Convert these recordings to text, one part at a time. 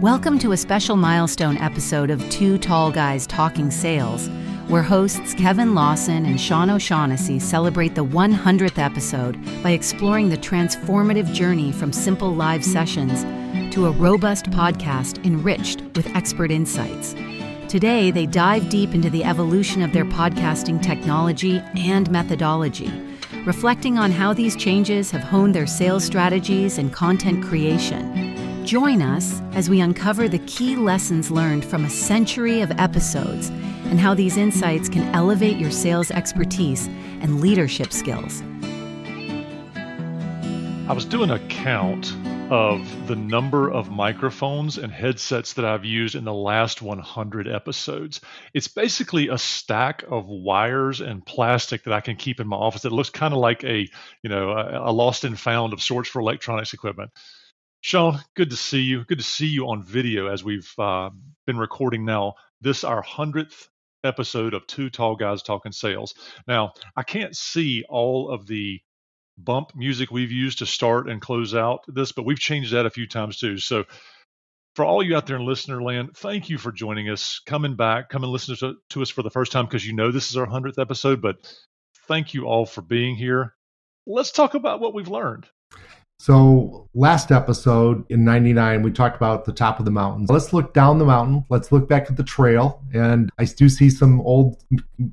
Welcome to a special milestone episode of Two Tall Guys Talking Sales, where hosts Kevin Lawson and Sean O'Shaughnessy celebrate the 100th episode by exploring the transformative journey from simple live sessions to a robust podcast enriched with expert insights. Today, they dive deep into the evolution of their podcasting technology and methodology, reflecting on how these changes have honed their sales strategies and content creation. Join us as we uncover the key lessons learned from a century of episodes and how these insights can elevate your sales expertise and leadership skills. I was doing a count of the number of microphones and headsets that I've used in the last 100 episodes. It's basically a stack of wires and plastic that I can keep in my office. It looks kind of like a lost and found of sorts for electronics equipment. Sean, good to see you. Good to see you on video as we've been recording now. This our 100th episode of Two Tall Guys Talking Sales. Now, I can't see all of the bump music we've used to start and close out this, but we've changed that a few times too. So for all you out there in listener land, thank you for joining us, come and listen to us for the first time because you know this is our 100th episode, but thank you all for being here. Let's talk about what we've learned. So last episode in 99, we talked about the top of the mountain. Let's look down the mountain. Let's look back at the trail. And I do see some old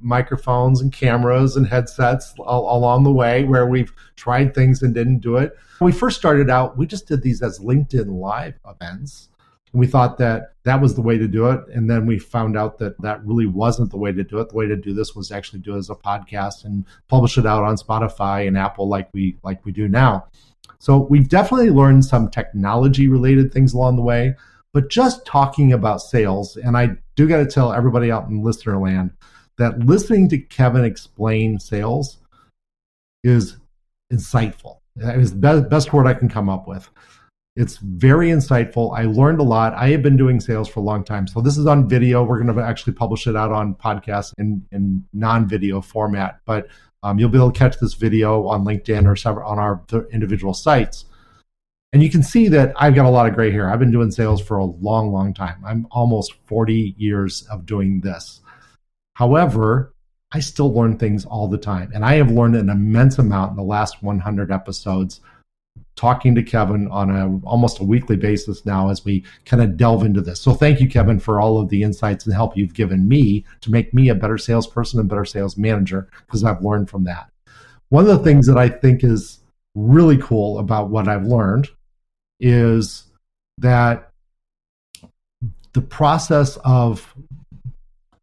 microphones and cameras and headsets along the way where we've tried things and didn't do it. When we first started out, we just did these as LinkedIn Live events. And we thought that that was the way to do it. And then we found out that that really wasn't the way to do it. The way to do this was actually do it as a podcast and publish it out on Spotify and Apple like we do now. So we've definitely learned some technology related things along the way, but just talking about sales, and I do got to tell everybody out in listener land that listening to Kevin explain sales is insightful. That is the best word I can come up with. It's very insightful. I learned a lot. I have been doing sales for a long time. So this is on video. We're going to actually publish it out on podcasts in non-video format, but you'll be able to catch this video on LinkedIn or several on our individual sites. And you can see that I've got a lot of gray hair. I've been doing sales for a long, long time. I'm almost 40 years of doing this. However, I still learn things all the time. And I have learned an immense amount in the last 100 episodes, talking to Kevin on almost a weekly basis now as we kind of delve into this. So thank you, Kevin, for all of the insights and help you've given me to make me a better salesperson and better sales manager, because I've learned from that. One of the things that I think is really cool about what I've learned is that the process of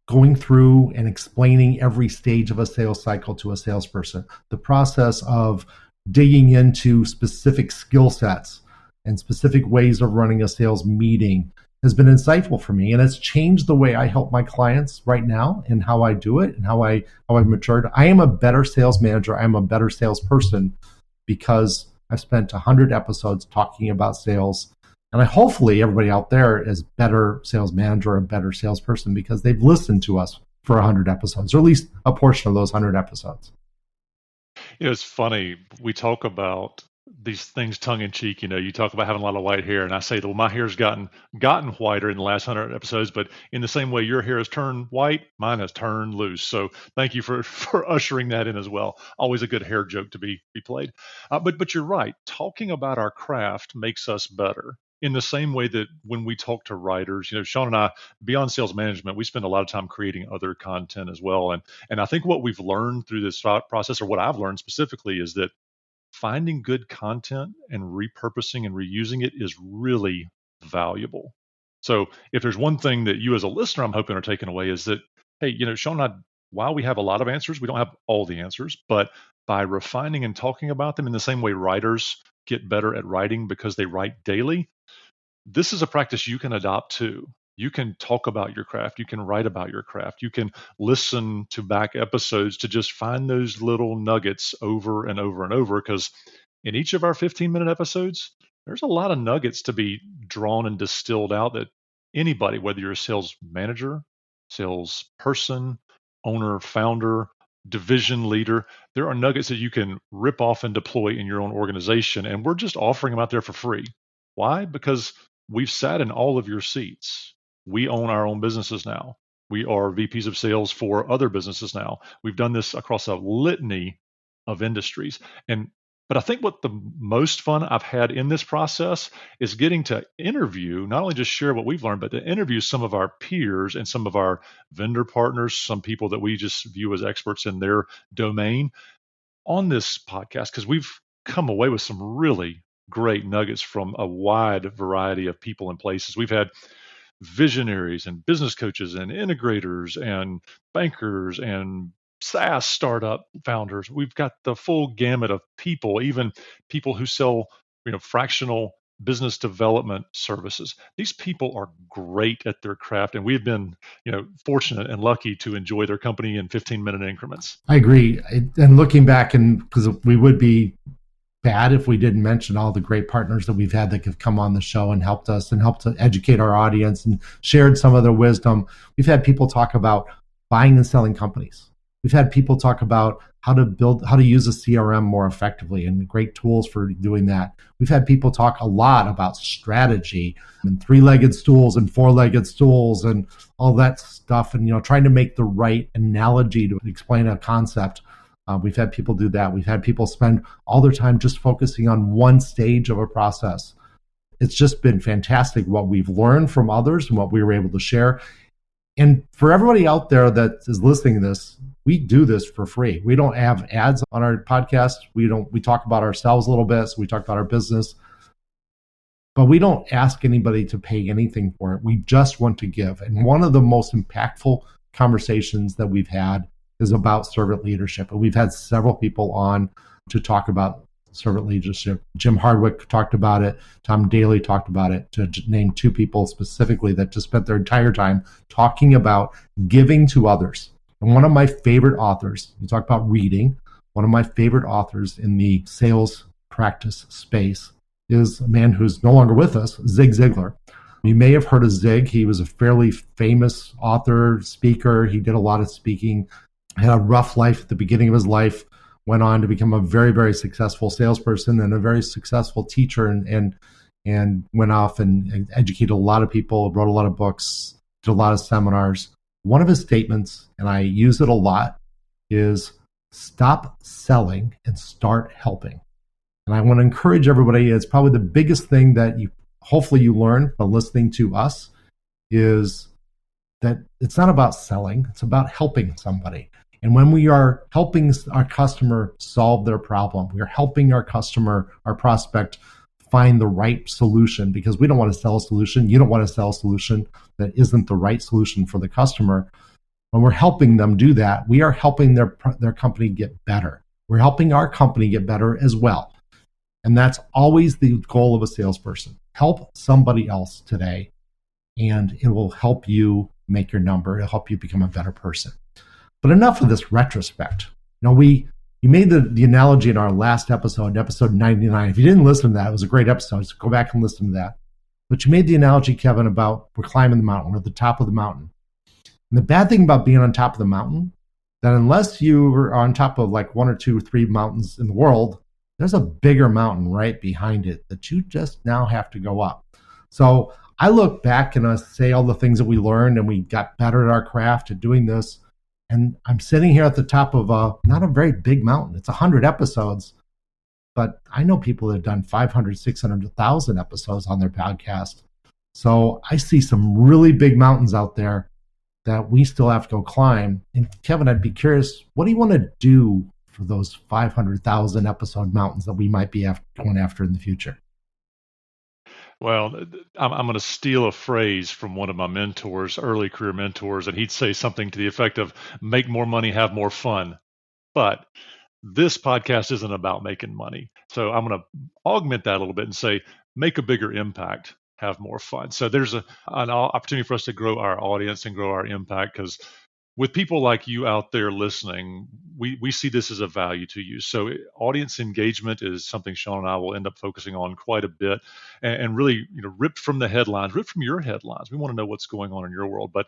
going through and explaining every stage of a sales cycle to a salesperson, the process of digging into specific skill sets and specific ways of running a sales meeting has been insightful for me. And it's changed the way I help my clients right now and how I do it and how I've matured. I am a better sales manager. I'm a better salesperson because I've spent 100 episodes talking about sales. And hopefully everybody out there is better sales manager or better salesperson because they've listened to us for 100 episodes, or at least a portion of those 100 episodes. It's funny. We talk about these things tongue in cheek. You talk about having a lot of white hair, and I say, well, my hair's gotten whiter in the last 100 episodes, but in the same way your hair has turned white, mine has turned loose. So thank you for ushering that in as well. Always a good hair joke to be played. But you're right. Talking about our craft makes us better. In the same way that when we talk to writers, Sean and I, beyond sales management, we spend a lot of time creating other content as well. And I think what we've learned through this process, or what I've learned specifically, is that finding good content and repurposing and reusing it is really valuable. So if there's one thing that you as a listener, I'm hoping, are taking away is that, hey, Sean and I, while we have a lot of answers, we don't have all the answers, but by refining and talking about them in the same way writers get better at writing because they write daily, this is a practice you can adopt too. You can talk about your craft. You can write about your craft. You can listen to back episodes to just find those little nuggets over and over and over, because in each of our 15-minute episodes, there's a lot of nuggets to be drawn and distilled out that anybody, whether you're a sales manager, sales person, owner, founder, division leader, there are nuggets that you can rip off and deploy in your own organization. And we're just offering them out there for free. Why? Because we've sat in all of your seats. We own our own businesses now. We are VPs of sales for other businesses now. We've done this across a litany of industries. But I think what the most fun I've had in this process is getting to interview, not only just share what we've learned, but to interview some of our peers and some of our vendor partners, some people that we just view as experts in their domain on this podcast, because we've come away with some really great nuggets from a wide variety of people and places. We've had visionaries and business coaches and integrators and bankers and SaaS startup founders. We've got the full gamut of people, even people who sell, fractional business development services. These people are great at their craft, and we've been, fortunate and lucky to enjoy their company in 15-minute increments. I agree. And looking back, and because we would be bad if we didn't mention all the great partners that we've had that have come on the show and helped us and helped to educate our audience and shared some of their wisdom. We've had people talk about buying and selling companies. We've had people talk about how to use a CRM more effectively and great tools for doing that. We've had people talk a lot about strategy and three-legged stools and four-legged stools and all that stuff, and trying to make the right analogy to explain a concept. We've had people do that. We've had people spend all their time just focusing on one stage of a process. It's just been fantastic what we've learned from others and what we were able to share. And for everybody out there that is listening to this, we do this for free. We don't have ads on our podcast. We talk about ourselves a little bit. So we talk about our business, but we don't ask anybody to pay anything for it. We just want to give. And one of the most impactful conversations that we've had is about servant leadership. And we've had several people on to talk about servant leadership. Jim Hardwick talked about it. Tom Daly talked about it, to name two people specifically that just spent their entire time talking about giving to others. And one of my favorite authors, you talk about reading, one of my favorite authors in the sales practice space is a man who's no longer with us, Zig Ziglar. You may have heard of Zig. He was a fairly famous author, speaker. He did a lot of speaking, had a rough life at the beginning of his life, went on to become a very, very successful salesperson and a very successful teacher, and went off and educated a lot of people, wrote a lot of books, did a lot of seminars. One of his statements, and I use it a lot, is stop selling and start helping. And I want to encourage everybody, it's probably the biggest thing that hopefully you learn from listening to us, is that it's not about selling, it's about helping somebody. And when we are helping our customer solve their problem, we are helping our customer, our prospect, find the right solution, because we don't want to sell a solution. You don't want to sell a solution that isn't the right solution for the customer. When we're helping them do that, we are helping their company get better. We're helping our company get better as well. And that's always the goal of a salesperson. Help somebody else today, and it will help you make your number. It'll help you become a better person. But enough of this retrospect. You made the analogy in our last episode 99. If you didn't listen to that, it was a great episode. So go back and listen to that. But you made the analogy, Kevin, about we're climbing the mountain. We're at the top of the mountain. And the bad thing about being on top of the mountain, that unless you are on top of like one or two or three mountains in the world, there's a bigger mountain right behind it that you just now have to go up. So I look back and I say all the things that we learned, and we got better at our craft at doing this. And I'm sitting here at the top of not a very big mountain. It's 100 episodes, but I know people that have done 500, 600, 1,000 episodes on their podcast. So I see some really big mountains out there that we still have to go climb. And Kevin, I'd be curious, what do you want to do for those 500,000 episode mountains that we might be going after in the future? Well, I'm going to steal a phrase from one of my mentors, early career mentors, and he'd say something to the effect of make more money, have more fun. But this podcast isn't about making money. So I'm going to augment that a little bit and say make a bigger impact, have more fun. So there's an opportunity for us to grow our audience and grow our impact, because with people like you out there listening, we see this as a value to you. So audience engagement is something Sean and I will end up focusing on quite a bit, and really, ripped from the headlines, ripped from your headlines. We want to know what's going on in your world. But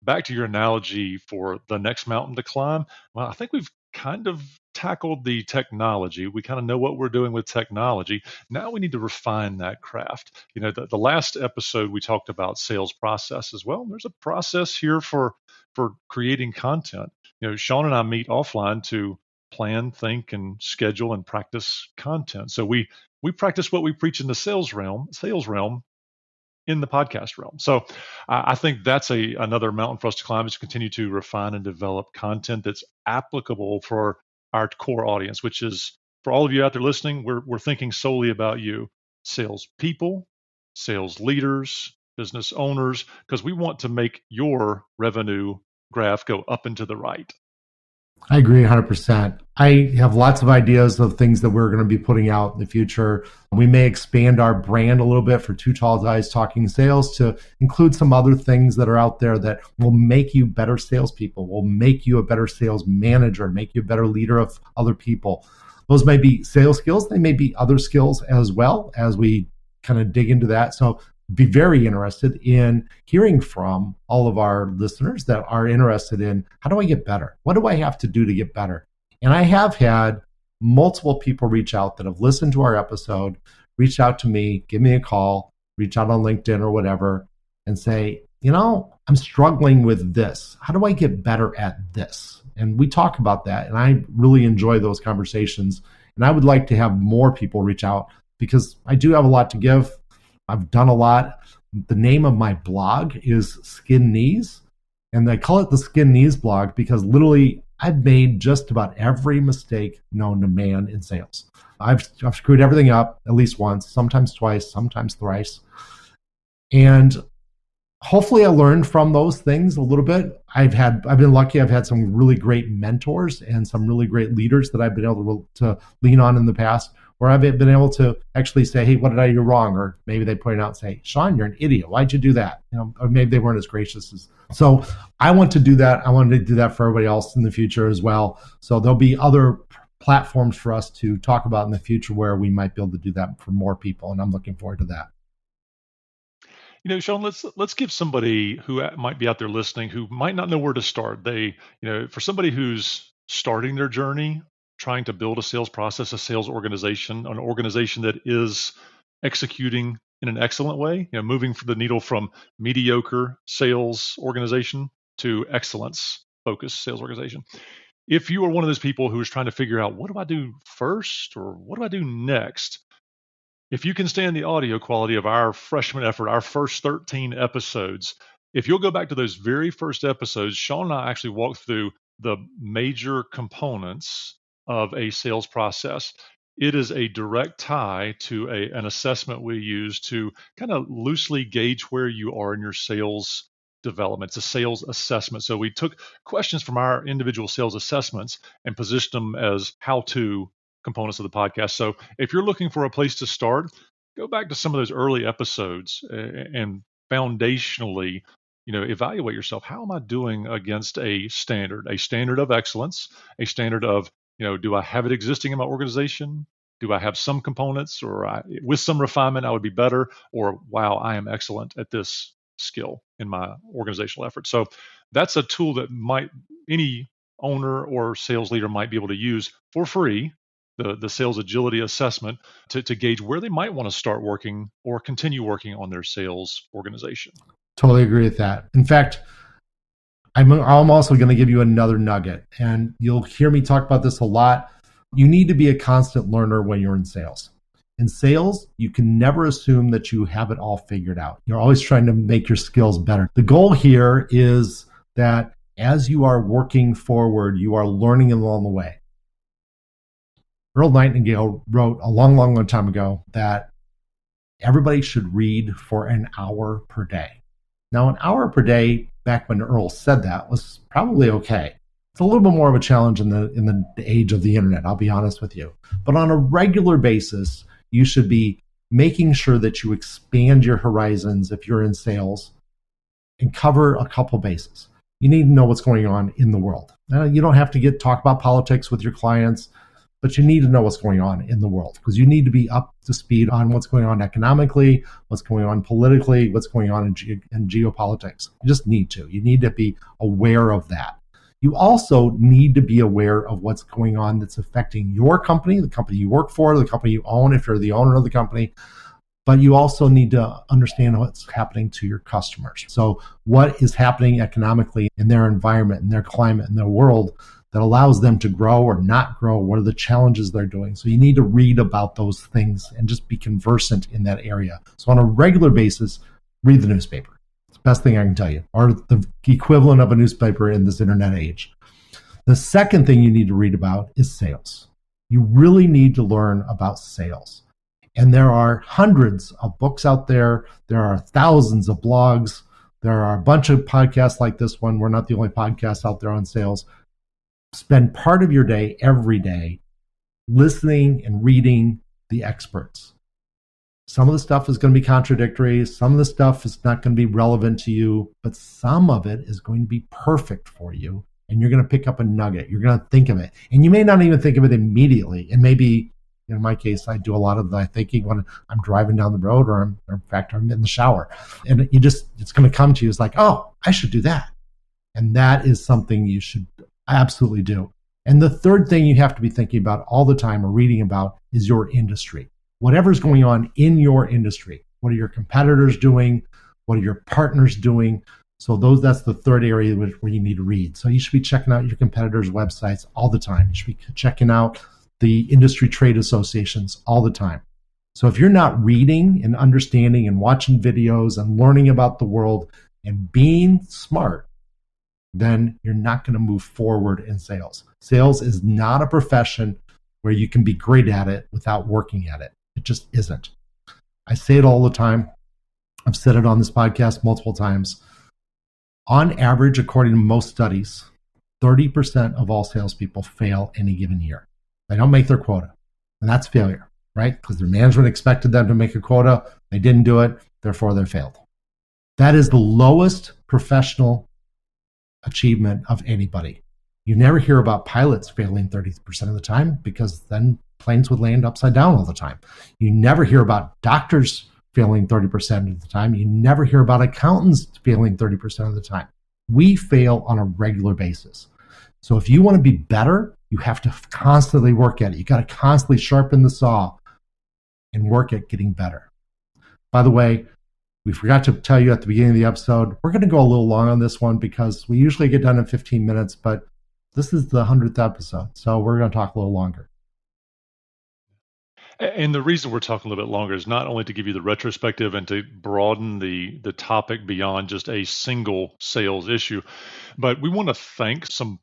back to your analogy for the next mountain to climb, well, I think we've kind of tackled the technology. We kind of know what we're doing with technology. Now we need to refine that craft. The last episode we talked about sales process as well. There's a process here for creating content. Sean and I meet offline to plan, think, and schedule and practice content. So we practice what we preach in the sales realm in the podcast realm. So I think that's another mountain for us to climb, is to continue to refine and develop content that's applicable for our core audience, which is, for all of you out there listening, we're thinking solely about you, sales people, sales leaders, business owners, because we want to make your revenue graph go up and to the right. I agree 100%. I have lots of ideas of things that we're going to be putting out in the future. We may expand our brand a little bit for Two Tall Guys Talking Sales to include some other things that are out there that will make you better salespeople, will make you a better sales manager, make you a better leader of other people. Those may be sales skills. They may be other skills as well, as we kind of dig into that. So be very interested in hearing from all of our listeners that are interested in, how do I get better? What do I have to do to get better? And I have had multiple people reach out that have listened to our episode, reach out to me, give me a call, reach out on LinkedIn or whatever, and say, I'm struggling with this. How do I get better at this? And we talk about that. And I really enjoy those conversations. And I would like to have more people reach out, because I do have a lot to give. I've done a lot. The name of my blog is Skin Knees, and I call it the Skin Knees blog because literally I've made just about every mistake known to man in sales. I've screwed everything up at least once, sometimes twice, sometimes thrice. And hopefully I learned from those things a little bit. I've been lucky. I've had some really great mentors and some really great leaders that I've been able to lean on in the past, where I've been able to actually say, hey, what did I do wrong? Or maybe they point out and say, Sean, you're an idiot. Why'd you do that? Or maybe they weren't as gracious as. So I want to do that. I want to do that for everybody else in the future as well. So there'll be other platforms for us to talk about in the future where we might be able to do that for more people. And I'm looking forward to that. Sean, let's give somebody who might be out there listening who might not know where to start. For somebody who's starting their journey, trying to build a sales process, a sales organization, an organization that is executing in an excellent way, moving the needle from mediocre sales organization to excellence focused sales organization. If you are one of those people who is trying to figure out, what do I do first or what do I do next? If you can stand the audio quality of our freshman effort, our first 13 episodes, if you'll go back to those very first episodes, Sean and I actually walked through the major components of a sales process. It is a direct tie to an assessment we use to kind of loosely gauge where you are in your sales development. It's a sales assessment. So we took questions from our individual sales assessments and positioned them as how-to components of the podcast. So if you're looking for a place to start, go back to some of those early episodes and foundationally, evaluate yourself. How am I doing against a standard of excellence, a standard of, do I have it existing in my organization? Do I have some components, or with some refinement, I would be better? Or, wow, I am excellent at this skill in my organizational effort. So that's a tool that any owner or sales leader might be able to use for free, the sales agility assessment, to gauge where they might want to start working or continue working on their sales organization. Totally agree with that. In fact, I'm also going to give you another nugget, and you'll hear me talk about this a lot. You need to be a constant learner when you're in sales. In sales, you can never assume that you have it all figured out. You're always trying to make your skills better. The goal here is that as you are working forward, you are learning along the way. Earl Nightingale wrote a long, long, long time ago that everybody should read for an hour per day. Now, an hour per day, back when Earl said that, was probably okay. It's a little bit more of a challenge in the age of the internet, I'll be honest with you. But on a regular basis, you should be making sure that you expand your horizons if you're in sales and cover a couple bases. You need to know what's going on in the world. You don't have to talk about politics with your clients, but you need to know what's going on in the world, because you need to be up to speed on what's going on economically, what's going on politically, what's going on in geopolitics. You just need to. You need to be aware of that. You also need to be aware of what's going on that's affecting your company, the company you work for, the company you own, if you're the owner of the company. But you also need to understand what's happening to your customers. So what is happening economically in their environment, in their climate, in their world that allows them to grow or not grow? What are the challenges they're doing? So you need to read about those things and just be conversant in that area. So on a regular basis, read the newspaper. It's the best thing I can tell you, or the equivalent of a newspaper in this internet age. The second thing you need to read about is sales. You really need to learn about sales. And there are hundreds of books out there. There are thousands of blogs. There are a bunch of podcasts like this one. We're not the only podcast out there on sales. Spend part of your day every day listening and reading the experts. Some of the stuff is going to be contradictory. Some of the stuff is not going to be relevant to you, but some of it is going to be perfect for you. And you're going to pick up a nugget. You're going to think of it. And you may not even think of it immediately. And maybe, in my case, I do a lot of the thinking when I'm driving down the road, or in fact, I'm in the shower. And it's going to come to you. It's like, oh, I should do that. And that is something you should absolutely do. And the third thing you have to be thinking about all the time or reading about is your industry. Whatever's going on in your industry. What are your competitors doing? What are your partners doing? So that's the third area where you need to read. So you should be checking out your competitors' websites all the time. You should be checking out the industry trade associations all the time. So if you're not reading and understanding and watching videos and learning about the world and being smart, then you're not going to move forward in sales. Sales is not a profession where you can be great at it without working at it. It just isn't. I say it all the time. I've said it on this podcast multiple times. On average, according to most studies, 30% of all salespeople fail any given year. They don't make their quota. And that's failure, right? Because their management expected them to make a quota. They didn't do it. Therefore, they failed. That is the lowest professional achievement of anybody. You never hear about pilots failing 30% of the time, because then planes would land upside down all the time. You never hear about doctors failing 30% of the time. You never hear about accountants failing 30% of the time. We fail on a regular basis. So if you want to be better, you have to constantly work at it. You got to constantly sharpen the saw and work at getting better. By the way, we forgot to tell you at the beginning of the episode, we're going to go a little long on this one because we usually get done in 15 minutes, but this is the 100th episode, so we're going to talk a little longer. And the reason we're talking a little bit longer is not only to give you the retrospective and to broaden the topic beyond just a single sales issue, but we want to thank some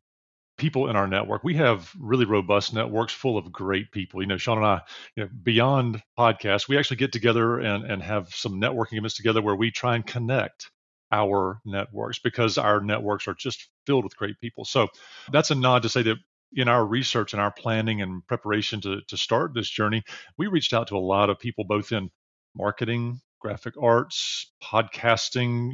people in our network. We have really robust networks full of great people. Sean and I, beyond podcasts, we actually get together and have some networking events together where we try and connect our networks, because our networks are just filled with great people. So that's a nod to say that in our research and our planning and preparation to start this journey, we reached out to a lot of people, both in marketing, graphic arts, podcasting.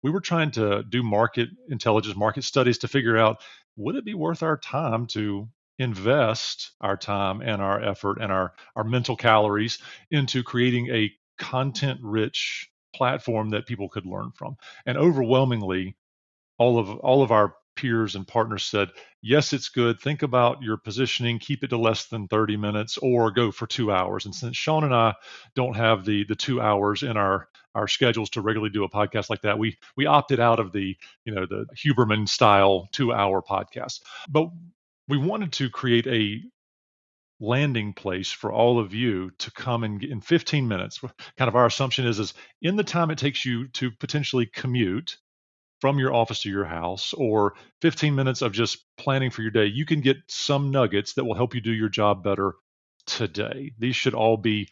We were trying to do market intelligence, market studies to figure out, would it be worth our time to invest our time and our effort and our mental calories into creating a content-rich platform that people could learn from? And overwhelmingly, all of our peers and partners said, yes, it's good. Think about your positioning, keep it to less than 30 minutes or go for 2 hours. And since Sean and I don't have the 2 hours in our schedules to regularly do a podcast like that, we opted out of the Huberman style 2-hour podcast. But we wanted to create a landing place for all of you to come in 15 minutes. Kind of our assumption is in the time it takes you to potentially commute from your office to your house, or 15 minutes of just planning for your day, you can get some nuggets that will help you do your job better today. These should all be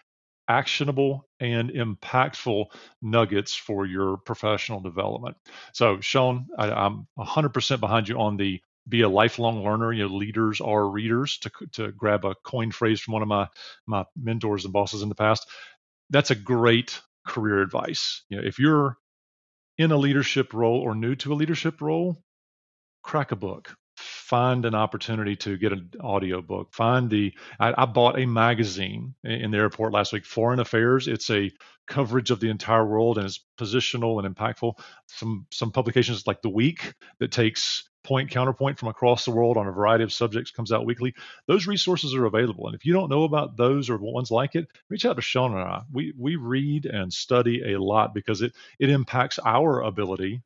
actionable and impactful nuggets for your professional development. So, Sean, I'm 100% behind you on the be a lifelong learner. Leaders are readers, to grab a coined phrase from one of my mentors and bosses in the past. That's a great career advice. If you're in a leadership role or new to a leadership role, crack a book. Find an opportunity to get an audio book. I bought a magazine in the airport last week, Foreign Affairs. It's a coverage of the entire world and it's positional and impactful. Some publications like The Week that takes point counterpoint from across the world on a variety of subjects, comes out weekly. Those resources are available. And if you don't know about those or ones like it, reach out to Sean and I. We read and study a lot because it impacts our ability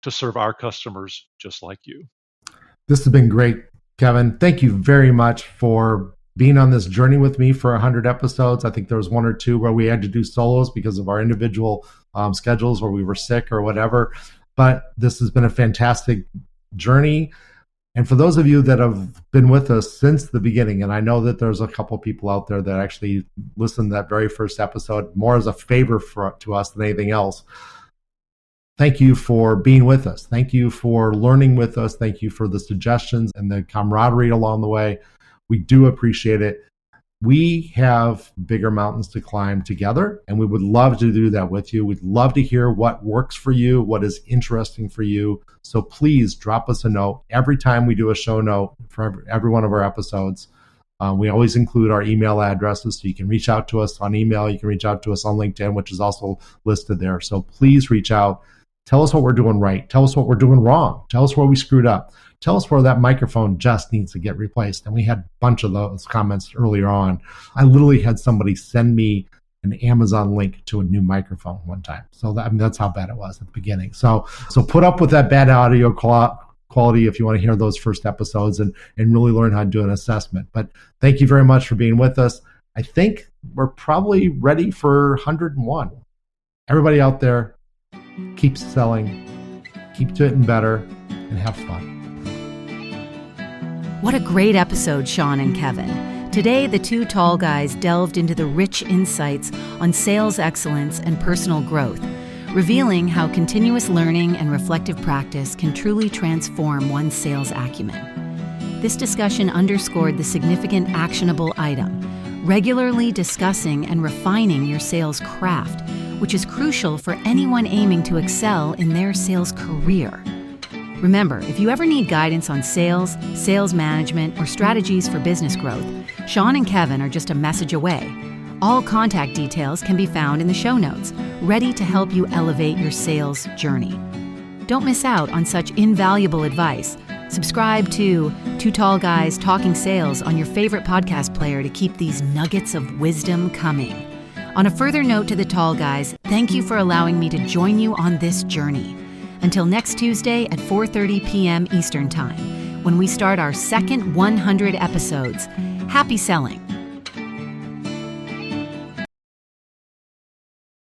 to serve our customers just like you. This has been great, Kevin. Thank you very much for being on this journey with me for 100 episodes. I think there was one or two where we had to do solos because of our individual schedules, or we were sick or whatever. But this has been a fantastic journey. And for those of you that have been with us since the beginning, and I know that there's a couple people out there that actually listened to that very first episode more as a favor to us than anything else. Thank you for being with us. Thank you for learning with us. Thank you for the suggestions and the camaraderie along the way. We do appreciate it. We have bigger mountains to climb together, and we would love to do that with you. We'd love to hear what works for you, what is interesting for you. So please drop us a note. Every time we do a show note for every one of our episodes, we always include our email addresses, so you can reach out to us on email. You can reach out to us on LinkedIn, which is also listed there. So please reach out. Tell us what we're doing right. Tell us what we're doing wrong. Tell us where we screwed up. Tell us where that microphone just needs to get replaced. And we had a bunch of those comments earlier on. I literally had somebody send me an Amazon link to a new microphone one time. So that's how bad it was at the beginning. So put up with that bad audio quality if you want to hear those first episodes and really learn how to do an assessment. But thank you very much for being with us. I think we're probably ready for 101. Everybody out there, keep selling, keep getting better, and have fun. What a great episode, Sean and Kevin. Today, the two tall guys delved into the rich insights on sales excellence and personal growth, revealing how continuous learning and reflective practice can truly transform one's sales acumen. This discussion underscored the significant actionable item, regularly discussing and refining your sales craft, which is crucial for anyone aiming to excel in their sales career. Remember, if you ever need guidance on sales, sales management, or strategies for business growth, Sean and Kevin are just a message away. All contact details can be found in the show notes, ready to help you elevate your sales journey. Don't miss out on such invaluable advice. Subscribe to Two Tall Guys Talking Sales on your favorite podcast player to keep these nuggets of wisdom coming. On a further note to the tall guys, thank you for allowing me to join you on this journey. Until next Tuesday at 4:30 p.m. Eastern Time, when we start our second 100 episodes. Happy selling!